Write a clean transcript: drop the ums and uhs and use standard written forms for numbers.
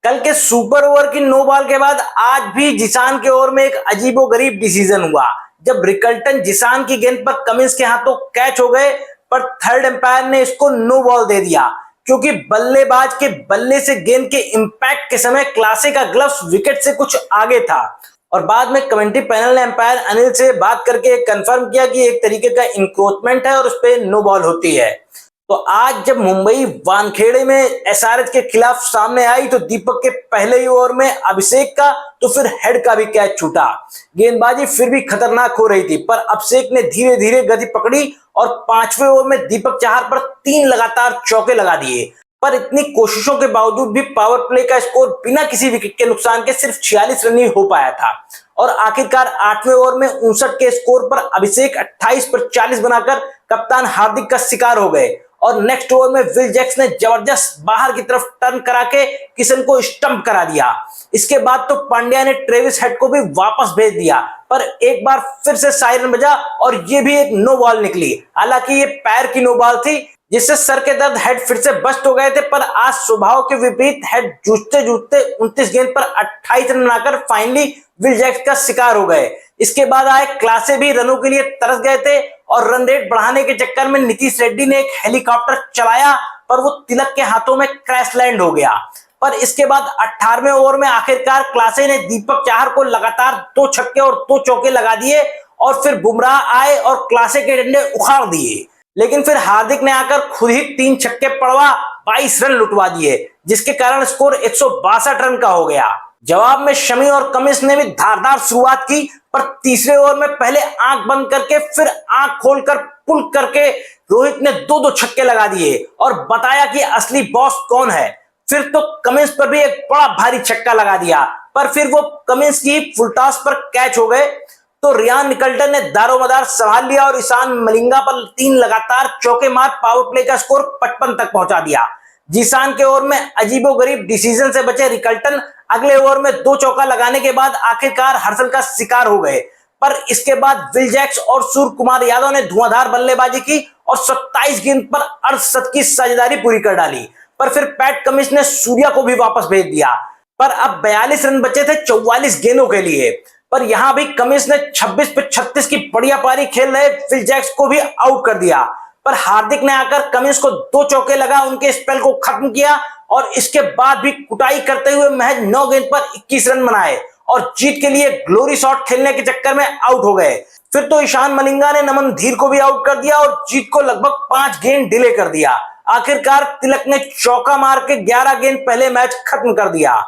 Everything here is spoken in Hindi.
कल के सुपर ओवर की नो बॉल के बाद आज भी जिसान के ओवर में एक अजीबोगरीब डिसीजन हुआ जब रिकल्टन जिसान की गेंद पर कमिंस के हाथों कैच हो गए, पर थर्ड एम्पायर ने इसको नो बॉल दे दिया क्योंकि बल्लेबाज के बल्ले से गेंद के इंपैक्ट के समय क्लासे का ग्लव्स विकेट से कुछ आगे था। और बाद में कमेंट्री पैनल ने एम्पायर अनिल से बात करके कंफर्म किया कि एक तरीके का इंक्रोचमेंट है और उस पर नो बॉल होती है। तो आज जब मुंबई वानखेड़े में एसआरएच के खिलाफ सामने आई तो दीपक के पहले ही ओवर में अभिषेक का तो फिर हेड का भी कैच छूटा। गेंदबाजी फिर भी खतरनाक हो रही थी, पर अभिषेक ने धीरे धीरे गति पकड़ी और पांचवें ओवर में दीपक चाहर पर 3 लगातार चौके लगा दिए। पर इतनी कोशिशों के बावजूद भी पावर प्ले का स्कोर बिना किसी विकेट के नुकसान के सिर्फ 46 रन ही हो पाया था। और आखिरकार 8वें ओवर में 59 के स्कोर पर अभिषेक 28 पर 40 बनाकर कप्तान हार्दिक का शिकार हो गए और नेक्स्ट ओवर में विल जैक्स ने जबरदस्त बाहर की तरफ टर्न करा के किशन को स्टंप करा दिया। इसके बाद तो पांड्या ने ट्रेविस हेड को भी वापस भेज दिया, पर एक बार फिर से सायरन बजा और ये भी एक नो बॉल निकली। हालांकि ये पैर की नो बॉल थी जिससे सर के दर्द हेड फिर से बस्ट हो गए थे, पर आज स्वभाव के विपरीत हेड जूझते जूझते 29 गेंद पर 28 रन बनाकर फाइनली विल जैक्स का शिकार हो गए। इसके बाद आए क्लासे भी रनों के लिए तरस गए थे और रन रेट बढ़ाने के चक्कर में नीतीश रेड्डी ने एक हेलीकॉप्टर चलाया, पर वो तिलक के हाथों में क्रैश लैंड हो गया। पर इसके बाद 18वें ओवर में आखिरकार क्लासे ने दीपक चाहर को लगातार 2 छक्के और 2 चौके लगा दिए और फिर बुमराह आए और क्लासे के डंडे उखाड़ दिए। लेकिन फिर हार्दिक ने आकर खुद ही 3 छक्के पड़वा 22 रन लुटवा दिए, जिसके कारण स्कोर 162 रन का हो गया। जवाब में शमी और कमिंस ने भी धारदार शुरुआत की, पर तीसरे ओवर में पहले आंख बंद करके फिर आंख खोलकर पुल करके रोहित ने 2-2 छक्के लगा दिए और बताया कि असली बॉस कौन है। फिर तो कमिंस पर भी एक बड़ा भारी छक्का लगा दिया, पर फिर वो कमिंस की फुल टॉस पर कैच हो गए तो रियान निकल्टन ने दारोमदार संभाल लिया और ईशान मलिंगा पर 3 लगातार चौके मार पावर प्ले का स्कोर 55 तक पहुंचा दिया। जिसान के ओवर में अजीबोगरीब डिसीजन से बचे रिकल्टन अगले ओवर में 2 चौका लगाने के बाद आखिरकार हर्षल का शिकार हो गए, पर इसके बाद विल जैक्स और सूर्य कुमार यादव ने धुआंधार बल्लेबाजी की और 27 गेंद पर अर्धशतक की साझेदारी पूरी कर डाली। पर फिर पैट कमिंस ने सूर्या को भी वापस भेज दिया, पर अब 42 रन बचे थे 44 गेंदों के लिए। पर यहां भी कमिंस ने 26 पे 36 की बढ़िया पारी खेल रहे विल जैक्स को भी आउट कर दिया, पर हार्दिक ने आकर कमिंस को 2 चौके लगा उनके स्पेल को खत्म किया और इसके बाद भी कुटाई करते हुए महज 9 गेंद पर 21 रन बनाए और जीत के लिए ग्लोरी शॉट खेलने के चक्कर में आउट हो गए। फिर तो ईशान मलिंगा ने नमन धीर को भी आउट कर दिया और जीत को लगभग 5 गेंद डिले कर दिया। आखिरकार तिलक ने चौका मार के 11 गेंद पहले मैच खत्म कर दिया।